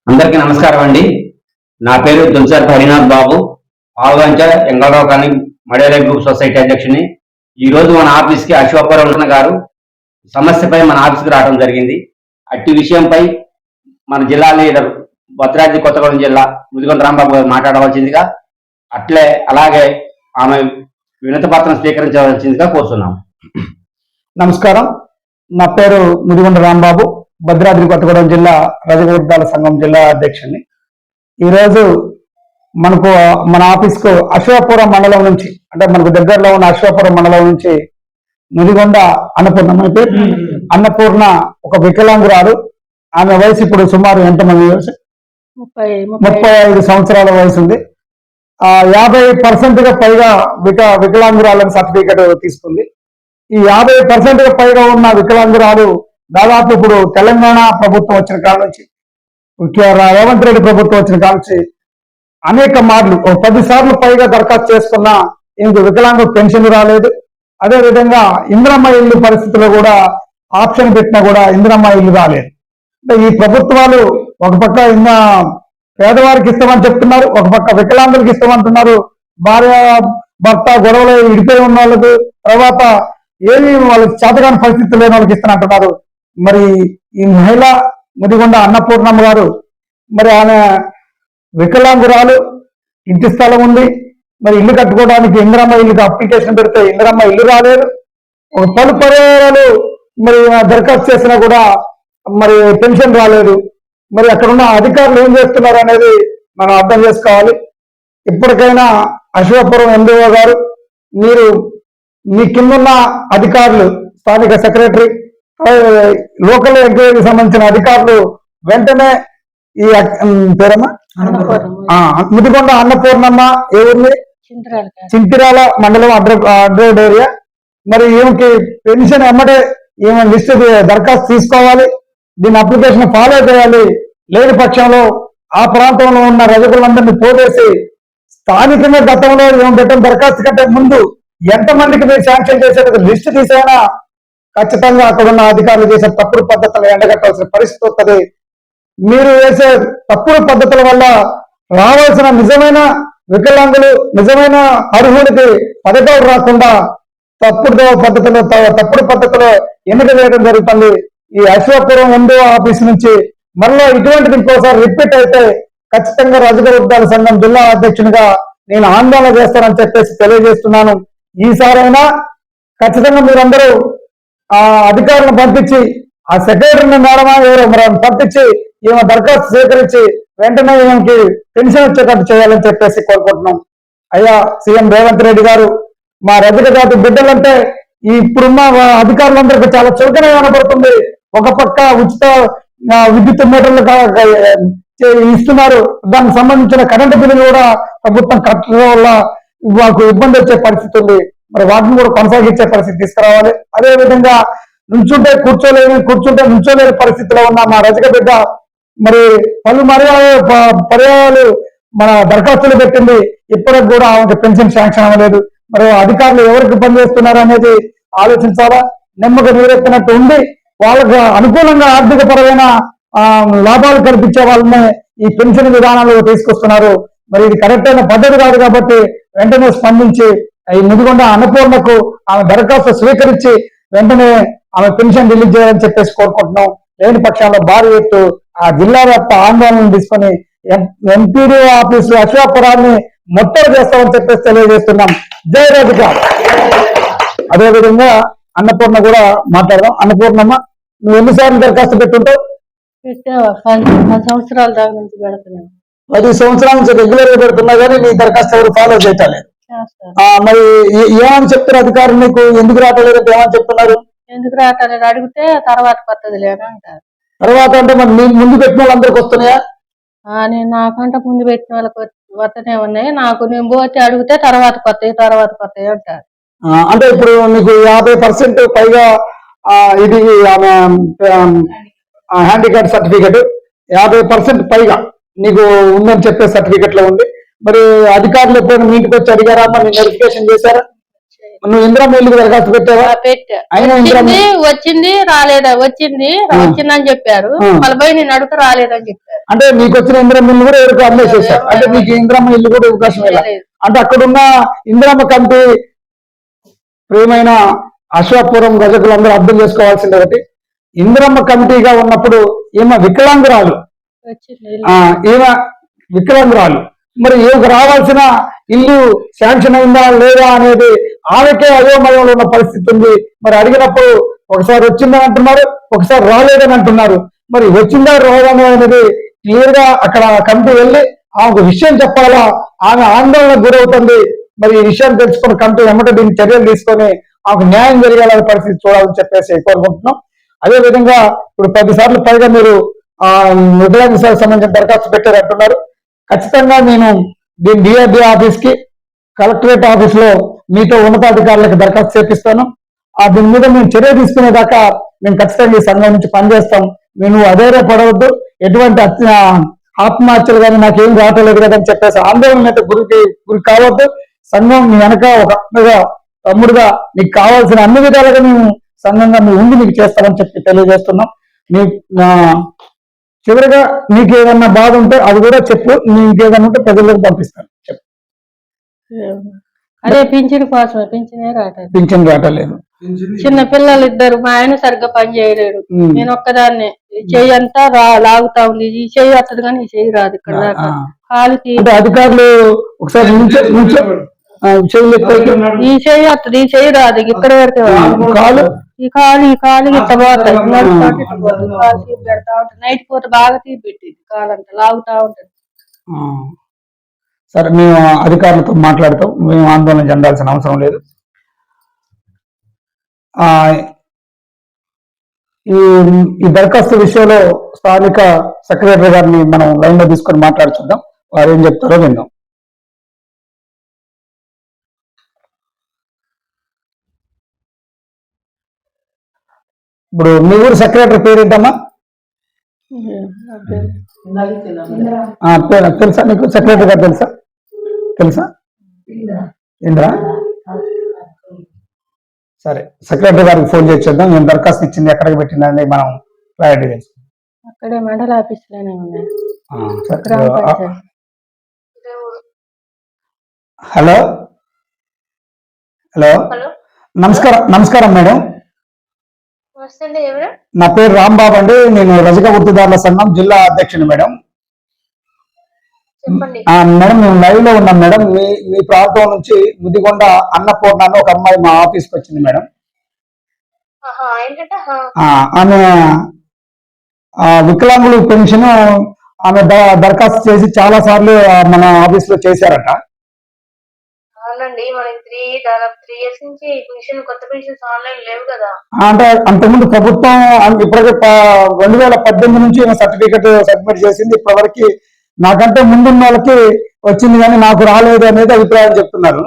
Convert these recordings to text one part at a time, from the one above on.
అందరికీ నమస్కారం అండి. నా పేరు దున్సర్ హరినాథ్ బాబు, పాల్వంచ ఎంగళరావు కానీ మడేరే గ్రూప్ సొసైటీ అధ్యక్షుని. ఈ రోజు మన ఆఫీస్కి అశోకరావు గారు సమస్యపై మన ఆఫీస్కి రావడం జరిగింది. అట్టి విషయంపై మన జిల్లా లీడర్ భద్రాద్రి కొత్తగూడెం జిల్లా ముదిగొండ రాంబాబు గారు మాట్లాడవలసిందిగా, అలాగే ఆమె వినతి పత్రం స్వీకరించవలసిందిగా కోరుతున్నాం. నమస్కారం, నా పేరు ముదిగొండ రాంబాబు, భద్రాద్రి కొత్తగూడెం జిల్లా రజకవర్గాల సంఘం జిల్లా అధ్యక్షుడిని. ఈరోజు మన ఆఫీస్కు అశ్వాపురం మండలం నుంచి, అంటే మనకు దగ్గరలో ఉన్న అశ్వాపురం మండలం నుంచి ముదిగొండ అన్నపూర్ణ ఒక వికలాంగురాలు. ఆమె వయసు ఇప్పుడు సుమారు ఎంతమంది వయసు? 35 సంవత్సరాల వయసు ఉంది. 50% పైగా వికలాంగురాలని సర్టిఫికెట్ తీసుకుంది. ఈ 50% పైగా ఉన్న వికలాంగురాలు దాదాపు ఇప్పుడు తెలంగాణ ప్రభుత్వం వచ్చిన కాడ నుంచి, రేవంత్ రెడ్డి ప్రభుత్వం వచ్చిన కాడ నుంచి అనేక మార్లు 10 సార్లు పైగా దరఖాస్తు చేసుకున్నా ఇంక వికలాంగ పెన్షన్ రాలేదు. అదేవిధంగా ఇందిరమ్మ ఇల్లు పరిస్థితుల్లో కూడా ఆప్షన్ పెట్టినా కూడా ఇందిరమ్మ ఇల్లు రాలేదు. అంటే ఈ ప్రభుత్వాలు ఒక పక్క పేదవారికి ఇస్తామని చెప్తున్నారు, ఒక పక్క వికలాంగులకు ఇస్తామంటున్నారు. భార్య భర్త గొడవలు విడిపోయి ఉన్న వాళ్ళకు, తర్వాత ఏమి వాళ్ళకి చేతగాని పరిస్థితులు లేని వాళ్ళకి ఇస్తానంటున్నారు. మరి ఈ మహిళ ముదిగొండ అన్నపూర్ణమ్మ గారు, మరి ఆమె వికలాంగురాలు, ఇంటి స్థలం ఉంది, మరి ఇల్లు కట్టుకోవడానికి ఇందిరమ్మ ఇల్లుకి అప్లికేషన్ పెడితే ఇందిరమ్మ ఇల్లు రాలేదు. పలు పర్యాయాలు మరి దరఖాస్తు చేసినా కూడా మరి పెన్షన్ రాలేదు. మరి అక్కడున్న అధికారులు ఏం చేస్తున్నారు అనేది మనం అర్థం చేసుకోవాలి. ఇప్పటికైనా అశ్వాపురం ఎండిఓ గారు, మీరు మీ కిందున్న అధికారులు, స్థానిక సెక్రటరీ, లోకల్ ఎంక్వైరీకి సంబంధించిన అధికారులు వెంటనే ఈ పేరమ్మా ముదిగొండ అన్నపూర్ణమ్మ ఏ ఊరిని? చింతిరాల మండలం అడ్రోడ్ ఏరియా. మరి ఈమెకి పెన్షన్ ఎమ్మటే ఈమె లిస్ట్ దరఖాస్తు తీసుకోవాలి, దీని అప్లికేషన్ ఫాలో చేయాలి. లేని పక్షంలో ఆ ప్రాంతంలో ఉన్న రజకులందరినీ పోగేసి స్థానికంగా గతంలో ఏమో పెట్టిన దరఖాస్తు కంటే ముందు ఎంతమందికి మీరు శాంక్షన్ చేసేది లిస్ట్ తీసైనా ఖచ్చితంగా అక్కడ ఉన్న అధికారులు చేసే తప్పుడు పద్ధతులు ఎండగట్టాల్సిన పరిస్థితి వస్తుంది. మీరు వేసే తప్పుడు పద్ధతుల వల్ల రావాల్సిన నిజమైన వికలాంగులు, నిజమైన అర్హులకి పథకాలు రాకుండా తప్పుడు పద్ధతిలో ఎన్నిక చేయడం జరుగుతుంది. ఈ అశ్వాపురం ఎండో ఆఫీస్ నుంచి మళ్ళీ ఇటువంటిది ఇంకోసారి రిపీట్ అయితే ఖచ్చితంగా రజకవర్గాల సంఘం జిల్లా అధ్యక్షునిగా నేను ఆందోళన చేస్తానని చెప్పేసి తెలియజేస్తున్నాను. ఈసారైనా ఖచ్చితంగా మీరందరూ ఆ అధికారులను పంపించి, ఆ సెక్రటరీని మేడమా ఎవరో పంపించి ఈమె దరఖాస్తు స్వీకరించి వెంటనే ఈమెకి పెన్షన్ వచ్చేటట్టు చేయాలని చెప్పేసి కోరుకుంటున్నాం. అయ్యా సీఎం రేవంత్ రెడ్డి గారు, మా రజక జాతి బిడ్డలంటే ఇప్పుడున్న అధికారులందరికీ చాలా చులకన కనబడుతుంది. ఒక పక్క ఉచిత విద్యుత్ మీటర్లు ఇస్తున్నారు, దానికి సంబంధించిన కరెంటు బిల్లులు కూడా ప్రభుత్వం కట్టడం వల్ల మాకు ఇబ్బంది వచ్చే పరిస్థితి ఉంది. మరి వాటిని కూడా కొనసాగించే పరిస్థితి తీసుకురావాలి. అదేవిధంగా నుంచుంటే కూర్చుంటే నుంచోలేని పరిస్థితిలో ఉన్న మా రజక బిడ్డ మరి పలు పర్యాయాలు మన దరఖాస్తులు పెట్టింది, ఇప్పటికి కూడా ఆమెకు పెన్షన్ శాంక్షన్ అవ్వలేదు. మరి అధికారులు ఎవరికి పనిచేస్తున్నారు అనేది ఆలోచించాలా. నెమ్మది నీరెత్తినట్టు ఉండి వాళ్ళకు అనుకూలంగా ఆర్థిక పరమైన లాభాలు కల్పించే వాళ్ళని ఈ పెన్షన్ విధానాలు తీసుకొస్తున్నారు. మరి ఇది కరెక్ట్ అయిన పద్ధతి కాదు కాబట్టి వెంటనే స్పందించి ఈ ముదిగొండ అన్నపూర్ణకు ఆమె దరఖాస్తు స్వీకరించి వెంటనే ఆమె పెన్షన్ రిలీజ్ చేయాలని చెప్పేసి కోరుకుంటున్నాం. లేని పక్షంలో భారీ ఎత్తు ఆ జిల్లా వ్యాప్త ఆందోళన తీసుకొని ఎంపీడీ ఆఫీసు అశ్వాపురాన్ని మొత్తం చేస్తామని చెప్పేసి తెలియజేస్తున్నాం. జై రజక. అదేవిధంగా అన్నపూర్ణ కూడా మాట్లాడదాం. అన్నపూర్ణమ్మ, నువ్వు ఎన్నిసార్లు దరఖాస్తు పెట్టుంటావు? 10 సంవత్సరాల దాకా నుంచి పెడుతున్నాను. 10 సంవత్సరాల నుంచి రెగ్యులర్ గా పెడుతున్నా కానీ నీ దరఖాస్తు ఎవరు ఫాలో చేయటాలి. మరి ఏమని చెప్తారు అధికారులు నీకు? ఎందుకు రావట్లేదు ఏమని చెప్తున్నారు? ఎందుకు రావట్లేదు అడిగితే తర్వాత కొత్తది లేదంటారు. తర్వాత అంటే మరి నీ ముందు పెట్టిన వాళ్ళందరికి వస్తున్నాయా? నేను నాకంటే ముందు పెట్టిన వాళ్ళకి వస్తూనే ఉన్నాయి. నాకు నేను పోతే అడిగితే తర్వాత కొత్తవి అంటారు. అంటే ఇప్పుడు నీకు 50% పైగా ఇది ఆమె హ్యాండిక్యాప్ సర్టిఫికెట్ 50% పైగా నీకు ఉందని చెప్పే సర్టిఫికెట్ లో ఉంది. మరి అధికారులు ఎప్పుడైనా మీ ఇంటికి వచ్చి అడిగారా? మరి వెరిఫికేషన్ చేశారా? నువ్వు ఇందిరమ్మ ఇల్లుకి దరఖాస్తు పెట్టావా? పెట్టా. అయినా వచ్చింది రాలేదా, వచ్చిందని చెప్పారు. మళ్ళీ పోయి నేను అడుగుతా రాలేదని చెప్పారు. అంటే మీకు వచ్చిన ఇందిరమ్మ ఇల్లు కూడా ఎవరికి అమ్మేసేసారు. అంటే మీకు ఇందిరమ్మ ఇల్లు కూడా అవకాశం లేదు. అంటే అక్కడున్న ఇందిరమ్మ కమిటీ ప్రియమైన అశ్వాపురం గజకులందరూ అర్థం చేసుకోవాల్సింది ఒకటి, ఇందిరమ్మ కమిటీగా ఉన్నప్పుడు ఈమె వికలాంగురాలు, ఈమె వికలాంగురాలు, మరి ఈమెకు రావాల్సిన ఇల్లు శాంక్షన్ అయిందా లేదా అనేది ఆమెకే అయోమయంలో ఉన్న పరిస్థితి ఉంది. మరి అడిగినప్పుడు ఒకసారి వచ్చిందని అంటున్నారు, ఒకసారి రాలేదని అంటున్నారు. మరి వచ్చిందా రాలేదా అనేది క్లియర్ గా అక్కడ కమిటీ వెళ్ళి ఆమెకు విషయం చెప్పాలా, ఆమె ఆందోళనకు గురవుతుంది. మరి ఈ విషయాన్ని తెలుసుకున్న కమిటీ వెంబట దీన్ని చర్యలు తీసుకొని ఆమెకు న్యాయం జరిగేలా పరిస్థితి చూడాలని చెప్పేసి కోరుకుంటున్నాం. అదేవిధంగా ఇప్పుడు 10 సార్లు పైగా మీరు వికలాంగ సేవకు సంబంధించిన దరఖాస్తు పెట్టారంటున్నారు. ఖచ్చితంగా నేను దీని డిఆర్డీ ఆఫీస్ కి, కలెక్టరేట్ ఆఫీస్ లో మీతో ఉన్నతాధికారులకు దరఖాస్తు చేపిస్తాను. దీని మీద మేము చర్య తీసుకునేదాకా మేము ఖచ్చితంగా ఈ సంఘం నుంచి పనిచేస్తాం. నువ్వు అధైర్యపడవద్దు, ఎటువంటి ఆత్మహత్యలు కానీ నాకేం రావట్లేదు కదా అని చెప్పేసి ఆందోళన అయితే గురి కావద్దు. సంఘం మీ వెనక ఒక అన్నగా, తమ్ముడుగా నీకు కావాల్సిన అన్ని విధాలుగా మేము సంఘంగా నువ్వు ఉండి నీకు చేస్తామని చెప్పి తెలియజేస్తున్నాం. చివరిగా నీకు ఏదన్నా బాధ ఉంటే అది కూడా చెప్పు, నీకేదన్నా ఉంటే ప్రజలకు పంపిస్తాను. చెప్పు. అదే పింఛన్ కోసమే, పింఛన్ రావట్లేదు. చిన్న పిల్లలు ఇద్దరు, మా ఆయన సరిగ్గా పని చేయలేడు, నేను ఒక్కదాన్నే. చెయ్యి అంతా లాగుతా ఉంది, ఈ చెయ్యి వస్తుంది కానీ ఈ చెయ్యి రాదు. ఇక్కడ దాకా కాలుకి అధికారులు ఒకసారి ఈ చెయ్యి వస్తుంది, ఈ చెయ్యి రాదు. ఇక్కడ వరకు ఈ కాలు ఇట్ట పోతాయి, పెడతా ఉంటుంది. నైట్ పూట బాగా తీపి పెట్టింది, కాలంతా లాగుతా ఉంటుంది. సరే, మేము అధికారులతో మాట్లాడతాం, మేము ఆందోళన చెందాల్సిన అవసరం లేదు. ఈ దరఖాస్తు విషయంలో స్థానిక సెక్రటరీ గారిని మనం లైన్ లో తీసుకొని మాట్లాడుచుద్దాం, వారు ఏం చెప్తారో విందాం. ఇప్పుడు మీ ఊరు సెక్రటరీ పేరు ఏంటమ్మా? తెలుసా నీకు? సెక్రటరీ గారు తెలుసా? ఇంద్రా. సరే, సెక్రటరీ గారికి ఫోన్ చేద్దాం. నేను దరఖాస్తు ఇచ్చింది ఎక్కడికి పెట్టిందని మనం క్లారిటీ తెలుసు. అక్కడే మండల ఆఫీస్ లోనే ఉన్నాయి. హలో హలో, నమస్కారం మేడం. నా పేరు రాంబాబు అండి, నేను రజక వృత్తిదారుల సంఘం జిల్లా అధ్యక్షుని మేడం. మేడం, మేము లైవ్ లో ఉన్నాం మేడం. మీ ప్రాంతం నుంచి ముదిగొండ అన్నపూర్ణ అని ఒక అమ్మాయి మా ఆఫీస్కి వచ్చింది మేడం. ఆమె వికలాంగులు పెన్షన్ ఆమె దరఖాస్తు చేసి చాలా సార్లు మన ఆఫీస్ లో చేశారట. అంటే అంతకుముందు ప్రభుత్వం ఇప్పటికే 2018 నుంచి సర్టిఫికెట్ సబ్మిట్ చేసింది. ఇప్పటివరకు నాకంటే ముందున్న వాళ్ళకి వచ్చింది కానీ నాకు రాలేదు అనేది అభిప్రాయం చెప్తున్నారు.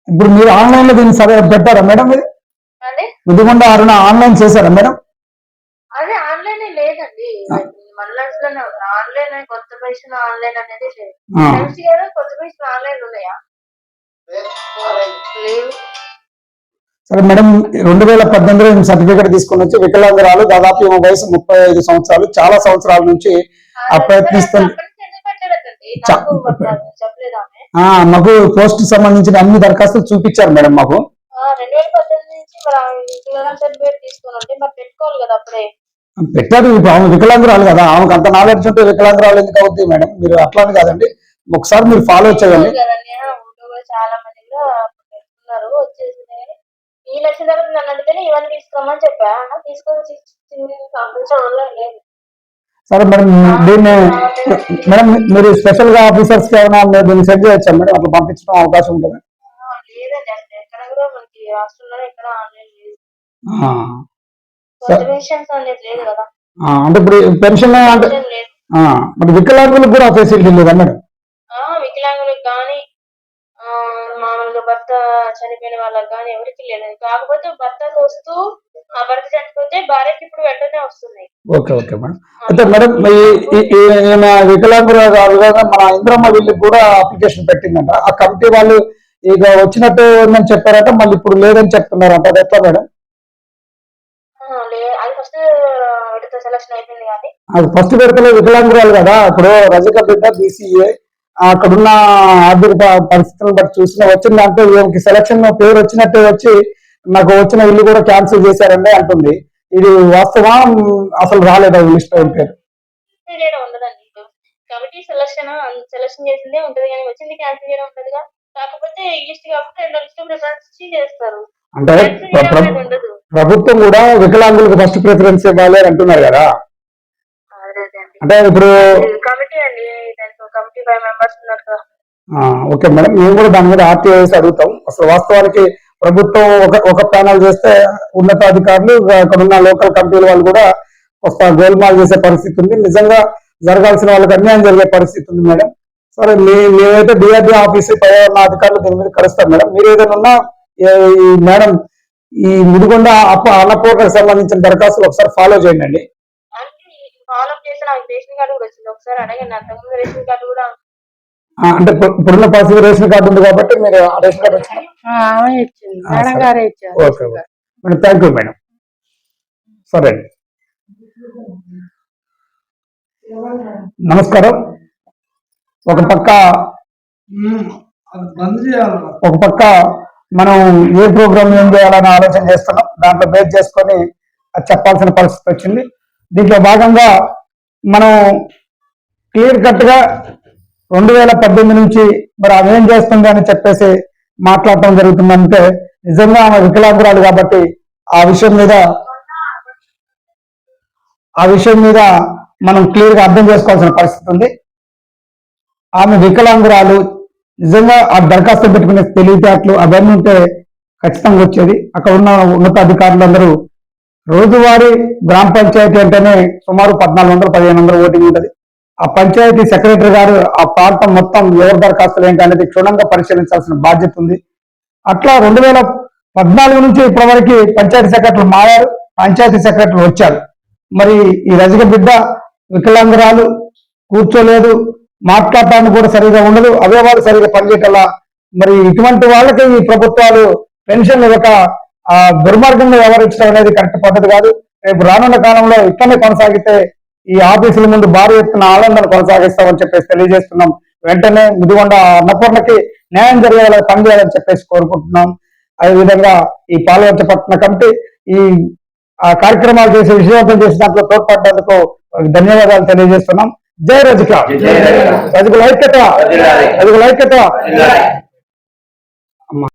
ఇప్పుడు మీరు ఆన్లైన్ లో దీన్ని సరే పెట్టారా మేడం? మీరు ముదిగొండ ఆన్లైన్ చేశారా మేడం? అదే ఆన్లైన్ లేదండి, ఆన్లైన్ కొత్త పెన్షన్ ఆన్లైన్ అనేది లేదు. కొత్త పెన్షన్ ఆన్లైన్ ఉన్నాయా? లేవు. సరే మేడం, 2018లో సర్టిఫికేట్ తీసుకుని వచ్చి వికలాంగురాలు, దాదాపు వయసు 35 సంవత్సరాలు, చాలా సంవత్సరాల నుంచి ప్రయత్నిస్తుంది. మాకు పోస్ట్ సంబంధించిన అన్ని దరఖాస్తులు చూపించారు మేడం. మాకు 2018 నుంచి సర్టిఫికేట్ తీసుకుని మరి పెట్టుకోవాలి కదా, అప్పుడే పెట్టారు. ఇప్పుడు ఆమె వికలాంగురాలు కదా, ఆమెకు అంత నాలెడ్జ్ ఉంటే వికలాంగురాలు ఎందుకు అవుతుంది మేడం? మీరు అట్లానే కాదండి, ఒకసారి మీరు ఫాలో చేయండి. చాలా మంది పెట్టుకున్నారు, వచ్చేసి ఈ లక్ష దగ్గర నన్ను అడిగితేనే ఇవన్నీ తీసుకోమని చెప్పా, తీసుకొని ఆన్లైన్ లేదు. సరే మేడం, దీన్ని మేడం మీరు స్పెషల్ గా ఆఫీసర్స్ ఏమైనా దీన్ని సెట్ చేయొచ్చా మేడం? అట్లా పంపించడం అవకాశం ఉంటుంది? లేదండి, అసలు ఎక్కడ కూడా మనకి రాష్ట్రంలో ఎక్కడ ఆన్లైన్ లేదు. అంటే ఇప్పుడు పెన్షన్ అంటే మరి వికలాంగులకు కూడా ఫెసిలిటీ లేదా మేడం? వికలాంగులకు కానీ మామూలుగా భర్త చనిపోయిన వాళ్ళకి కానీ ఎవరికి లేదండి. కాకపోతే భర్త వస్తూ ఆ భర్త చనిపోతే భార్యకి ఇప్పుడు వెంటనే వస్తున్నాయి. Okay okay madam. అయితే మేడం ఈమె వికలాంగురాలు కదా, మన ఇంద్రమ్మ వీళ్ళకి కూడా అప్లికేషన్ పెట్టిందంట. ఆ కమిటీ వాళ్ళు ఇక వచ్చినట్టు ఉందని చెప్పారట, మళ్ళీ ఇప్పుడు లేదని చెప్తున్నారంట. అది ఎట్లా మేడం? అది ఫస్ట్ విడత సెలక్షన్ అయిపోయింది కానీ అది ఫస్ట్ విడతలో వికలాంగురాలు కదా. ఇప్పుడు రజిక బిడ్డ BCA అక్కడున్న ఆర్థిక పరిస్థితులను బట్టి చూసిన వచ్చిందంటే ఈమెకి సెలక్షన్ పేరు వచ్చినట్టే వచ్చి నాకు వచ్చిన ఇల్లు కూడా క్యాన్సిల్ చేశారండి అంటుంది. ఇది వాస్తవా? అసలు రాలేదా ఈ లిస్ట్ పేరు? ఉండదండి. కమిటీ సెలక్షన్ చేసిందే ఉంటది కానీ వచ్చింది క్యాన్సిల్ చేయడం ఉంటదిగా. కాకపోతే ఈ లిస్ట్ కాకపోతే రెండో లిస్ట్ ప్రిఫరెన్స్ చేస్తారు. అంటే ప్రభుత్వం కూడా వికలాంగులకు ఫస్ట్ ప్రిఫరెన్స్ ఇవ్వాలి అంటున్నారు కదా. అంటే ఇప్పుడు కమిటీ అండి, కమిటీ 5 మెంబర్స్ ఉన్నారు కదా. ఓకే మేడం, మేము కూడా దాని మీద RTI అడుగుతాం. అసలు వాస్తవానికి ప్రభుత్వం ఒక ప్యానల్ చేస్తే ఉన్నతాధికారులు అక్కడ ఉన్న లోకల్ కమిటీల వాళ్ళు కూడా గోల్మాల్ చేసే పరిస్థితి ఉంది. నిజంగా జరగాల్సిన వాళ్ళకి అన్యాయం జరిగే పరిస్థితి ఉంది మేడం. సరే, మేమైతే DRD ఆఫీస్ పై ఉన్న అధికారులు దీని మీద కలుస్తాం మేడం. మీరు ఏదైనా ఉన్నా ఈ మేడం ఈ ముదిగొండ అన్నపూర్ణకు సంబంధించిన దరఖాస్తులు ఒకసారి ఫాలో చేయండి. ఫాలో చేసి నాకు రేషన్ కార్డు కూడా వచ్చింది, ఒకసారి అడగండి. అంతకుముందు రేషన్ కార్డు కూడా అంటే ఇప్పుడున్న పరిస్థితి రేషన్ కార్డు ఉంది కాబట్టి మీరు రేషన్ కార్డు వచ్చింది. Okay madam, thank you madam. సరే అండి, నమస్కారం. ఒక పక్క మనం ఏ ప్రోగ్రామ్ ఏం చేయాలని ఆలోచన చేస్తున్నాం. దాంట్లో బేస్ చేసుకొని అది చెప్పాల్సిన పరిస్థితి వచ్చింది. దీంట్లో భాగంగా మనం క్లియర్ కట్ గా 2018 నుంచి మరి ఆమె ఏం చేస్తుంది అని చెప్పేసి మాట్లాడటం జరుగుతుందంటే నిజంగా ఆమె వికలాంగురాలు కాబట్టి ఆ విషయం మీద మనం క్లియర్ గా అర్థం చేసుకోవాల్సిన పరిస్థితి ఉంది. ఆమె వికలాంగురాలు నిజంగా ఆ దరఖాస్తు పెట్టుకునే తెలివితేటలు అవన్నీ ఉంటే ఖచ్చితంగా వచ్చేది. అక్కడ ఉన్న ఉన్నతాధికారులందరూ రోజువారీ గ్రామ పంచాయతీ అంటేనే సుమారు 1400-1500 ఓటింగ్ ఉంటుంది. ఆ పంచాయతీ సెక్రటరీ గారు ఆ ప్రాంతం మొత్తం ఎవరి దరఖాస్తులు ఏంటి అనేది క్షుణ్ణంగా పరిశీలించాల్సిన బాధ్యత ఉంది. అట్లా 2014 నుంచి ఇప్పటివరకు పంచాయతీ సెక్రటరీలు మారారు, పంచాయతీ సెక్రటరీలు వచ్చారు. మరి ఈ రజిక బిడ్డ వికలాంగురాలు, కూర్చోలేదు, మాట్లాడటానికి కూడా సరిగా ఉండదు, అవయవాలు సరిగా పనిచేయటలా. మరి ఇటువంటి వాళ్ళకి ఈ ప్రభుత్వాలు పెన్షన్ ఇవ్వక దుర్మార్గంగా వ్యవహరించడం అనేది కరెక్ట్ పద్ధతి కాదు. రేపు రానున్న కాలంలో ఇట్లనే కొనసాగితే ఈ ఆఫీసుల ముందు భారీ ఎత్తున ఆందోళన కొనసాగిస్తామని చెప్పేసి తెలియజేస్తున్నాం. వెంటనే ముదిగొండ అన్నపూర్ణకి న్యాయం జరిగేలా పనిచేయాలని చెప్పేసి కోరుకుంటున్నాం. అదేవిధంగా ఈ పాలవంచపట్న కమిటీ ఈ కార్యక్రమాలు చేసి విజయవంతం చేసి దాంట్లో తోడ్పడ్డందుకు ధన్యవాదాలు తెలియజేస్తున్నాం. జై రజిక, రజికల ఐక్యత.